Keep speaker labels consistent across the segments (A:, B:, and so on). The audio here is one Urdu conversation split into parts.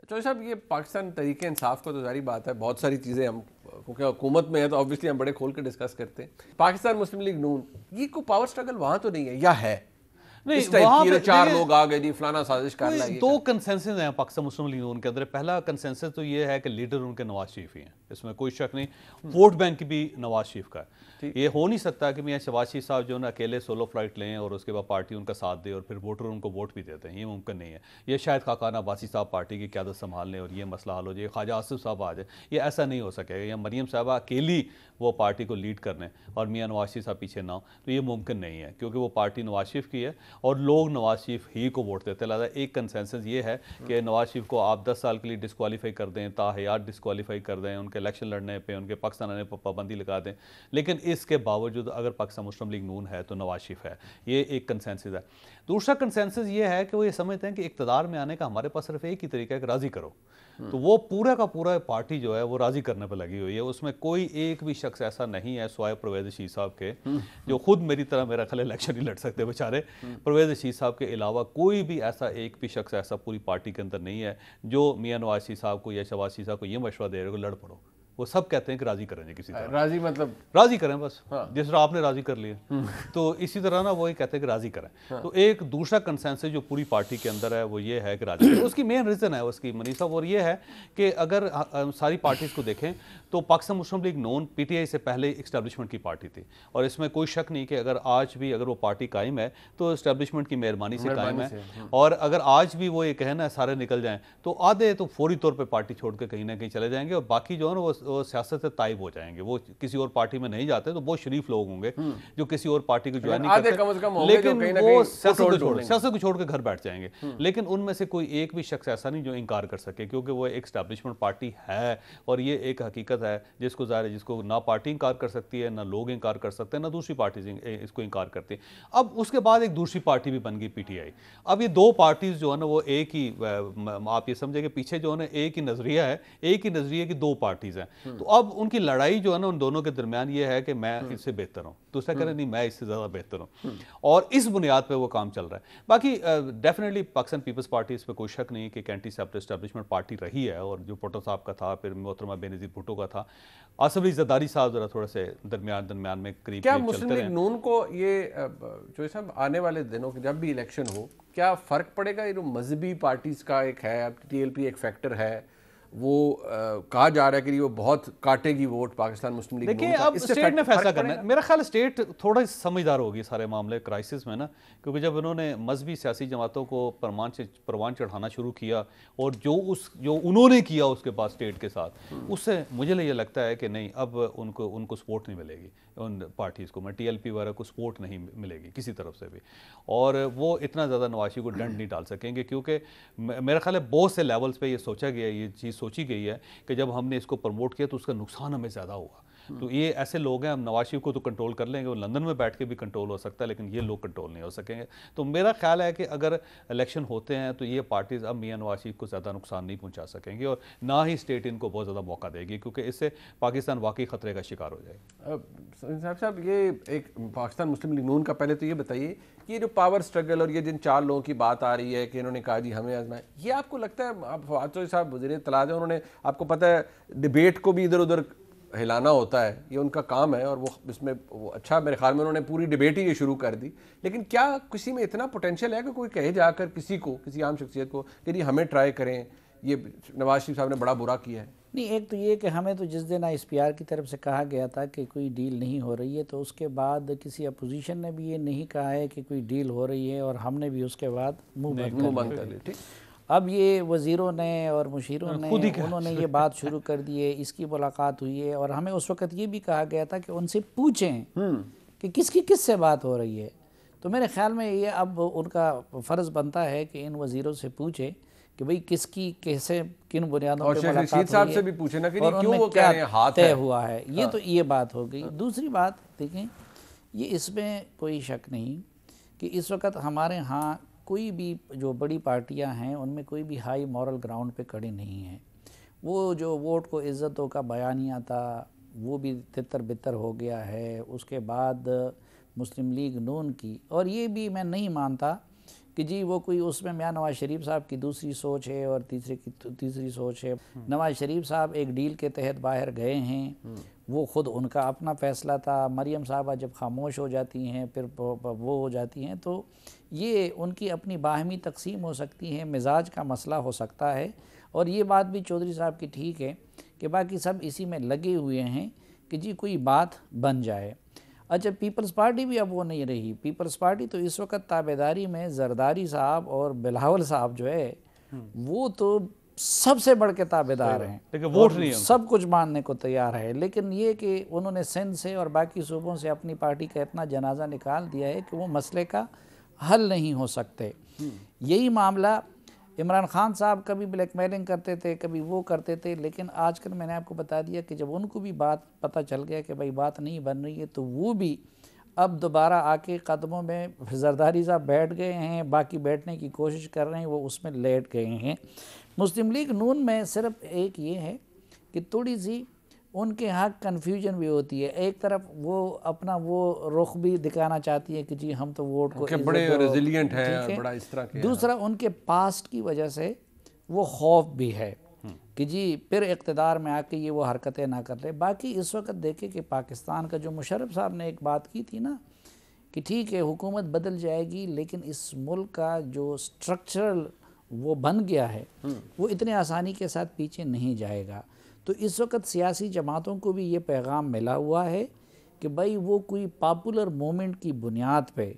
A: چوہدری صاحب یہ پاکستان تحریک انصاف کا تو ظاہری بات ہے، بہت ساری چیزیں ہم کیونکہ حکومت میں ہے تو آبویسلی ہم بڑے کھول کے ڈسکس کرتے ہیں. پاکستان مسلم لیگ نون، یہ کوئی پاور سٹرگل وہاں تو نہیں ہے یا ہے؟
B: نہیں، وہاں پہ
A: چار لوگ آ گئے جی فلانا سازش کر لا.
B: دو کنسنسز ہیں پاکستان مسلم لیگ نون کے اندر. پہلا کنسنسس تو یہ ہے کہ لیڈر ان کے نواز شریف ہی ہیں، اس میں کوئی شک نہیں. ووٹ بینک بھی نواز شریف کا ہے. یہ ہو نہیں سکتا کہ میاں شہباز شریف صاحب جو ہے نا اکیلے سولو فلائٹ لیں اور اس کے بعد پارٹی ان کا ساتھ دے اور پھر ووٹر ان کو ووٹ بھی دیتے ہیں. یہ ممکن نہیں ہے. یہ شاید خاقان عباسی صاحب پارٹی کی قیادت سنبھال لیں اور یہ مسئلہ حل ہو جائے، خواجہ آصف صاحب آ جائے. یہ ایسا نہیں ہو سکے گا. یا مریم صاحبہ اکیلی وہ پارٹی کو لیڈ کرنے اور میاں نواز شریف صاحب پیچھے نہ ہو، تو یہ ممکن نہیں ہے کیونکہ وہ پارٹی نواز شریف کی ہے اور لوگ نواز شریف ہی کو ووٹ دیتے. لہٰذا ایک کنسنسس یہ ہے کہ نواز شریف کو آپ 10 سال کے لیے ڈسکوالیفائی کر دیں، تا حیات ڈسکوالیفائی کر دیں، ان کے الیکشن لڑنے پہ، ان کے پاکستان آنے پہ پابندی لگا دیں. لیکن اس کے باوجود اگر پاکستان مسلم لیگ نون ہے تو نواز شریف ہے. یہ ایک کنسنسس ہے. دوسرا کنسنسس یہ ہے کہ وہ یہ سمجھتے ہیں کہ اقتدار میں آنے کا ہمارے پاس صرف ایک ہی طریقہ ہے کہ راضی کرو. تو وہ پورا کا پورا پارٹی جو ہے وہ راضی کرنے پہ لگی ہوئی ہے. اس میں کوئی ایک بھی شخص ایسا نہیں ہے سوائے پرویز رشید صاحب کے، جو خود میری طرح میرا خیال الیکشن نہیں لڑ سکتے بیچارے. پرویز رشید صاحب کے علاوہ کوئی بھی ایسا ایک بھی شخص ایسا پوری پارٹی کے اندر نہیں ہے جو میاں نواز شریف صاحب کو یا شہباز شریف صاحب کو یہ مشورہ دے رہے کہ لڑ پڑو. وہ سب کہتے ہیں کہ راضی کریں کسی طرح.
A: راضی مطلب
B: راضی کریں بس، جس طرح آپ نے راضی کر لیا تو اسی طرح نا وہ کہتے ہیں کہ راضی کریں. تو ایک دوسرا کنسنسس جو پوری پارٹی کے اندر ہے وہ یہ ہے کہ راضی کریں. اس کی مین ریزن ہے اس کی منیف صاحب، اور یہ ہے کہ اگر ساری پارٹیز کو دیکھیں تو Pakistan Muslim League Noon P T I سے پہلے اسٹیبلشمنٹ کی پارٹی تھی اور اس میں کوئی شک نہیں کہ اگر آج بھی اگر وہ پارٹی قائم ہے تو اسٹیبلشمنٹ کی مہربانی سے قائم ہے. اور اگر آج بھی وہ یہ کہیں نا سارے نکل جائیں تو آدھے تو فوری طور پہ پارٹی چھوڑ کے کہیں نہ کہیں چلے جائیں گے اور باقی جو ہے نا وہ سیاست سے تائب ہو جائیں گے. وہ کسی اور پارٹی میں نہیں جاتے تو بہت شریف لوگ ہوں گے جو کسی اور پارٹی کو جوائن نہیں کرتے، لیکن وہ سیاست کو چھوڑ کے گھر بیٹھ جائیں گے. لیکن ان میں سے کوئی ایک بھی شخص ایسا نہیں جو انکار کر سکے کیونکہ وہ ایک اسٹیبلشمنٹ پارٹی ہے اور یہ ایک حقیقت ہے جس کو ظاہر ہے جس کو نہ پارٹی انکار کر سکتی ہے، نہ لوگ انکار کر سکتے ہیں، نہ دوسری پارٹیز اس کو انکار کرتی ہیں. اب اس کے بعد ایک دوسری پارٹی بھی بن گئی پی ٹی آئی. اب یہ دو پارٹیز جو ہے نا وہ ایک ہی، آپ یہ سمجھیں کہ پیچھے جو ہے نا ایک ہی نظریہ ہے، ایک ہی نظریے کی دو پارٹیز ہیں. تو اب ان کی لڑائی جو ہے نا ان دونوں کے درمیان یہ ہے کہ میں اس سے بہتر ہوں، دوسرا کہہ رہے نہیں میں اس سے زیادہ بہتر ہوں، اور اس بنیاد پہ وہ کام چل رہا ہے. باقی ڈیفینیٹلی پاکستان پیپلز پارٹی اس پہ کوئی شک نہیں کہ اینٹی سیپریٹ اسٹیبلشمنٹ پارٹی رہی ہے اور جو بھٹو صاحب کا تھا، پھر محترمہ بینظیر بھٹو کا تھا، آصف علی زرداری صاحب ذرا تھوڑے سے درمیان میں قریب
A: کیا مسلم لیگ نون کو یہ جو صاحب آنے والے دنوں کے جب بھی الیکشن ہو کیا فرق پڑے گا؟ یہ جو مذہبی پارٹیز کا ایک ہے، اب ٹی ایل پی ایک فیکٹر ہے، وہ کہا جا رہا ہے کہ وہ بہت کاٹے گی ووٹ پاکستان مسلم لیگ نون کا.
B: دیکھیں اب اسٹیٹ نے فیصلہ کرنا ہے. میرا خیال اسٹیٹ تھوڑا سمجھدار ہوگی سارے معاملے کرائسس میں نا، کیونکہ جب انہوں نے مذہبی سیاسی جماعتوں کو پروان چڑھانا شروع کیا اور جو انہوں نے کیا اس کے بعد اسٹیٹ کے ساتھ، اس سے مجھے یہ لگتا ہے کہ نہیں اب ان کو سپورٹ نہیں ملے گی ان پارٹیز کو. میں ٹی ایل پی وغیرہ کو سپورٹ نہیں ملے گی کسی طرف سے بھی، اور وہ اتنا زیادہ نواز شریف کو ڈنڈ نہیں ڈال سکیں گے کیونکہ میرا خیال ہے بہت سے لیولز پہ یہ سوچا گیا ہے، یہ چیز سوچی گئی ہے کہ جب ہم نے اس کو پروموٹ کیا تو اس کا نقصان ہمیں زیادہ ہوگا. تو یہ ایسے لوگ ہیں، ہم نواز شریف کو تو کنٹرول کر لیں گے، وہ لندن میں بیٹھ کے بھی کنٹرول ہو سکتا ہے لیکن یہ لوگ کنٹرول نہیں ہو سکیں گے. تو میرا خیال ہے کہ اگر الیکشن ہوتے ہیں تو یہ پارٹیز اب میاں نواز شریف کو زیادہ نقصان نہیں پہنچا سکیں گے اور نہ ہی اسٹیٹ ان کو بہت زیادہ موقع دے گی کیونکہ اس سے پاکستان واقعی خطرے کا شکار ہو جائے گا.
A: صاحب یہ ایک پاکستان مسلم لیگ نون کا پہلے تو یہ بتائیے کہ یہ جو پاور سٹرگل اور یہ جن چار لوگوں کی بات آ رہی ہے کہ انہوں نے کہا جی ہمیں آزمائیں، یہ آپ کو لگتا ہے، آپ فواد چودھری صاحب وزیر اطلاع ہیں، انہوں نے آپ کو پتہ ہے ڈیبیٹ کو بھی ادھر ادھر ہلانا ہوتا ہے، یہ ان کا کام ہے اور وہ اس میں اچھا میرے خیال میں انہوں نے پوری ڈیبیٹ ہی یہ شروع کر دی. لیکن کیا کسی میں اتنا پوٹینشیل ہے کہ کوئی کہے جا کر کسی عام شخصیت کو کہ جی ہمیں ٹرائی کریں، یہ نواز شریف صاحب نے بڑا برا کیا ہے؟
C: نہیں، ایک تو یہ کہ ہمیں تو جس دن ایس پی آر کی طرف سے کہا گیا تھا کہ کوئی ڈیل نہیں ہو رہی ہے تو اس کے بعد کسی اپوزیشن نے بھی یہ نہیں کہا ہے کہ کوئی ڈیل ہو رہی ہے اور ہم نے بھی اس کے بعد منہ بند کر لیا. اب یہ وزیروں نے اور مشیروں نے انہوں نے یہ بات شروع کر دی ہے، اس کی ملاقات ہوئی ہے اور ہمیں اس وقت یہ بھی کہا گیا تھا کہ ان سے پوچھیں کہ کس سے بات ہو رہی ہے. تو میرے خیال میں یہ اب ان کا فرض بنتا ہے کہ ان وزیروں سے پوچھیں کہ بھئی کس کی کیسے کن بنیادوں پہ ملاقات ہوئی ہے اور ان میں کیا طے ہوا ہے. یہ تو یہ بات ہو گئی. دوسری بات دیکھیں، یہ اس میں کوئی شک نہیں کہ اس وقت ہمارے ہاں کوئی بھی جو بڑی پارٹیاں ہیں ان میں کوئی بھی ہائی مورل گراؤنڈ پہ کھڑی نہیں ہیں. وہ جو ووٹ کو عزتوں کا بیانیہ تھا وہ بھی تتر بتر ہو گیا ہے. اس کے بعد مسلم لیگ نون کی، اور یہ بھی میں نہیں مانتا کہ جی وہ کوئی اس میں میاں نواز شریف صاحب کی دوسری سوچ ہے اور تیسری سوچ ہے. نواز شریف صاحب ایک ڈیل کے تحت باہر گئے ہیں, وہ خود ان کا اپنا فیصلہ تھا. مریم صاحبہ جب خاموش ہو جاتی ہیں پھر وہ ہو جاتی ہیں, تو یہ ان کی اپنی باہمی تقسیم ہو سکتی ہے, مزاج کا مسئلہ ہو سکتا ہے. اور یہ بات بھی چودھری صاحب کی ٹھیک ہے کہ باقی سب اسی میں لگے ہوئے ہیں کہ جی کوئی بات بن جائے. اچھا پیپلز پارٹی بھی اب وہ نہیں رہی. پیپلز پارٹی تو اس وقت تابعداری میں زرداری صاحب اور بلاول صاحب جو ہے وہ تو سب سے بڑھ کے تابعدار ہیں,
B: لیکن ووٹ نہیں ہے,
C: سب کچھ ماننے کو تیار ہے. لیکن یہ کہ انہوں نے سندھ سے اور باقی صوبوں سے اپنی پارٹی کا اتنا جنازہ نکال دیا ہے کہ وہ مسئلے کا حل نہیں ہو سکتے. یہی معاملہ عمران خان صاحب کبھی بلیک میلنگ کرتے تھے, کبھی وہ کرتے تھے, لیکن آج کل میں نے آپ کو بتا دیا کہ جب ان کو بھی بات پتہ چل گیا کہ بھائی بات نہیں بن رہی ہے, تو وہ بھی اب دوبارہ آ کے قدموں میں زرداری صاحب بیٹھ گئے ہیں, باقی بیٹھنے کی کوشش کر رہے ہیں, وہ اس میں لیٹ گئے ہیں. مسلم لیگ نون میں صرف ایک یہ ہے کہ تھوڑی سی ان کے ہاں کنفیوژن بھی ہوتی ہے. ایک طرف وہ اپنا وہ رخ بھی دکھانا چاہتی ہے کہ جی ہم تو ووٹ کو
A: بڑے ریزیلینٹ ہیں, بڑا اس طرح کے.
C: دوسرا ان کے پاسٹ کی وجہ سے وہ خوف بھی ہے کہ جی پھر اقتدار میں آ کے یہ وہ حرکتیں نہ کر لے. باقی اس وقت دیکھیں کہ پاکستان کا جو مشرف صاحب نے ایک بات کی تھی نا کہ ٹھیک ہے حکومت بدل جائے گی لیکن اس ملک کا جو سٹرکچرل وہ بن گیا ہے وہ اتنے آسانی کے ساتھ پیچھے نہیں جائے گا. تو اس وقت سیاسی جماعتوں کو بھی یہ پیغام ملا ہوا ہے کہ بھائی وہ کوئی پاپولر مومنٹ کی بنیاد پہ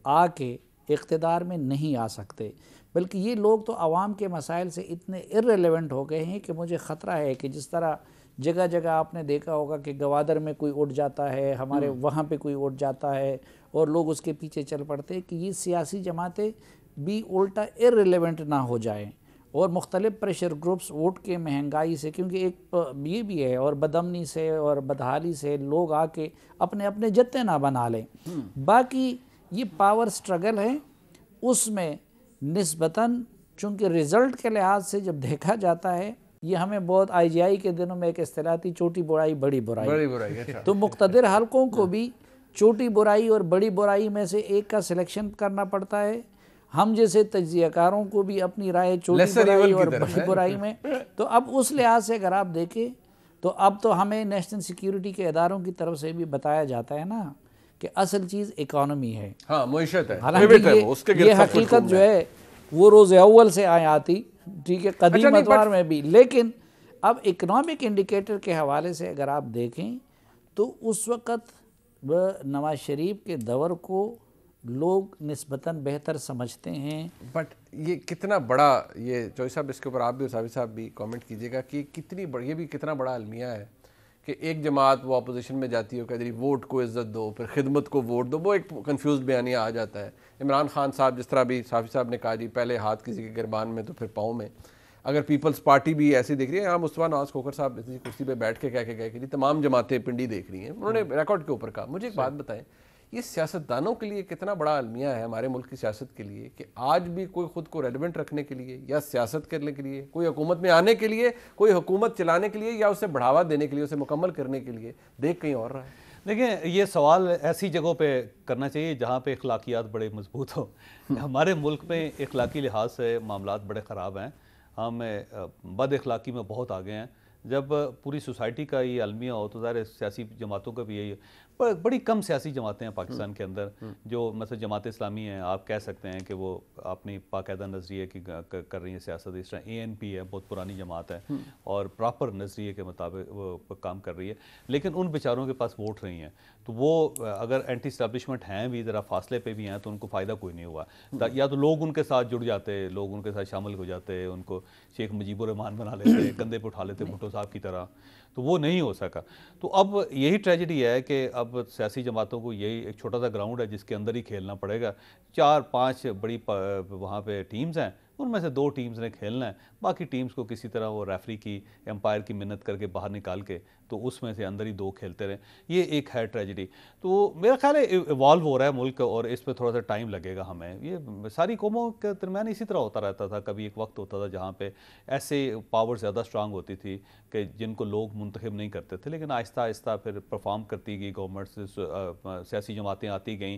C: آ کے اقتدار میں نہیں آ سکتے, بلکہ یہ لوگ تو عوام کے مسائل سے اتنے ارریلیونٹ ہو گئے ہیں کہ مجھے خطرہ ہے کہ جس طرح جگہ جگہ آپ نے دیکھا ہوگا کہ گوادر میں کوئی اٹھ جاتا ہے, ہمارے وہاں پہ کوئی اٹھ جاتا ہے اور لوگ اس کے پیچھے چل پڑتے ہیں, کہ یہ سیاسی جماعتیں بھی الٹا ارریلیونٹ نہ ہو جائیں اور مختلف پریشر گروپس ووٹ کے مہنگائی سے, کیونکہ ایک یہ بھی ہے, اور بدامنی سے اور بدحالی سے لوگ آ کے اپنے اپنے جتے نہ بنا لیں. باقی یہ پاور سٹرگل ہے, اس میں نسبتاً چونکہ رزلٹ کے لحاظ سے جب دیکھا جاتا ہے یہ ہمیں بہت آئی جی آئی کے دنوں میں ایک اصطلاح تھی چھوٹی برائی بڑی برائی, تو مقتدر حلقوں کو بھی چھوٹی برائی اور بڑی برائی میں سے ایک کا سلیکشن کرنا پڑتا ہے. ہم جیسے تجزیہ کاروں کو بھی اپنی رائے چھوٹی برائی اور بڑی برائی میں. تو اب اس لحاظ سے اگر آپ دیکھیں تو اب تو ہمیں نیشنل سیکیورٹی کے اداروں کی طرف سے بھی بتایا جاتا ہے نا کہ اصل چیز اکانومی ہے,
A: ہاں معیشت ہے.
C: حالانکہ یہ حقیقت جو ہے وہ روز اول سے آتی, ٹھیک ہے, قدیم ادوار میں بھی. لیکن اب اکنامک انڈیکیٹر کے حوالے سے اگر آپ دیکھیں تو اس وقت نواز شریف کے دور کو لوگ نسبتاً بہتر سمجھتے ہیں.
A: بٹ یہ کتنا بڑا, یہ چوہدری صاحب اس کے اوپر آپ بھی اور صافی صاحب بھی کامنٹ کیجیے گا کہ کتنی یہ بھی کتنا بڑا المیہ ہے کہ ایک جماعت وہ اپوزیشن میں جاتی ہے, کہتی ووٹ کو عزت دو, پھر خدمت کو ووٹ دو, وہ ایک کنفیوز بیانیہ آ جاتا ہے. عمران خان صاحب جس طرح بھی صافی صاحب نے کہا جی پہلے ہاتھ کسی کے گربان میں تو پھر پاؤں میں. اگر پیپلز پارٹی بھی ایسی دیکھ رہی ہے, یہاں مصطفیٰ نواز کھوکھر صاحب اسی کرسی پہ بیٹھ کے کہہ کے گئے کہ جی تمام جماعتیں پنڈی دیکھ رہی ہیں, انہوں نے ریکارڈ کے اوپر کہا. مجھے ایک بات بتائیں, یہ سیاستدانوں کے لیے کتنا بڑا المیہ ہے ہمارے ملک کی سیاست کے لیے کہ آج بھی کوئی خود کو ریلیونٹ رکھنے کے لیے یا سیاست کرنے کے لیے, کوئی حکومت میں آنے کے لیے, کوئی حکومت چلانے کے لیے یا اسے بڑھاوا دینے کے لیے, اسے مکمل کرنے کے لیے دیکھ کہیں اور رہا ہے.
B: دیکھیں یہ سوال ایسی جگہوں پہ کرنا چاہیے جہاں پہ اخلاقیات بڑے مضبوط ہوں. ہمارے ملک میں اخلاقی لحاظ سے معاملات بڑے خراب ہیں, ہم بد اخلاقی میں بہت آگے ہیں. جب پوری سوسائٹی کا یہ المیہ ہو تو ظاہر سیاسی جماعتوں کا بھی یہی ہے. بڑی کم سیاسی جماعتیں ہیں پاکستان کے اندر جو مثلا جماعت اسلامی ہیں, آپ کہہ سکتے ہیں کہ وہ اپنی باقاعدہ نظریے کی کر رہی ہیں سیاست. اس طرح ANP ہے, بہت پرانی جماعت ہے اور پراپر نظریے کے مطابق وہ کام کر رہی ہے, لیکن ان بیچاروں کے پاس ووٹ نہیں ہیں. تو وہ اگر اینٹی اسٹیبلشمنٹ ہیں بھی, ذرا فاصلے پہ بھی ہیں, تو ان کو فائدہ کوئی نہیں ہوا. یا تو لوگ ان کے ساتھ جڑ جاتے, لوگ ان کے ساتھ شامل ہو جاتے, ان کو شیخ مجیب الرحمان بنا لیتے, کندھے پہ اٹھا لیتے بھٹو صاحب کی طرح, تو وہ نہیں ہو سکا. تو اب یہی ٹریجڈی ہے کہ اب سیاسی جماعتوں کو یہی ایک چھوٹا سا گراؤنڈ ہے جس کے اندر ہی کھیلنا پڑے گا. 4-5 بڑی وہاں پہ ٹیمز ہیں, ان میں سے 2 ٹیمز نے کھیلنا ہے, باقی ٹیمز کو کسی طرح وہ ریفری کی امپائر کی منت کر کے باہر نکال کے تو اس میں سے اندر ہی 2 کھیلتے رہیں. یہ ایک ہے ٹریجڈی. تو میرا خیال ہے ایوالو ہو رہا ہے ملک اور اس پہ تھوڑا سا ٹائم لگے گا ہمیں. یہ ساری قوموں کے درمیان اسی طرح ہوتا رہتا تھا. کبھی ایک وقت ہوتا تھا جہاں پہ ایسے پاور زیادہ اسٹرانگ ہوتی تھی کہ جن کو لوگ منتخب نہیں کرتے تھے, لیکن آہستہ آہستہ پھر پرفارم کرتی گئی گورنمنٹ, سیاسی جماعتیں آتی گئیں,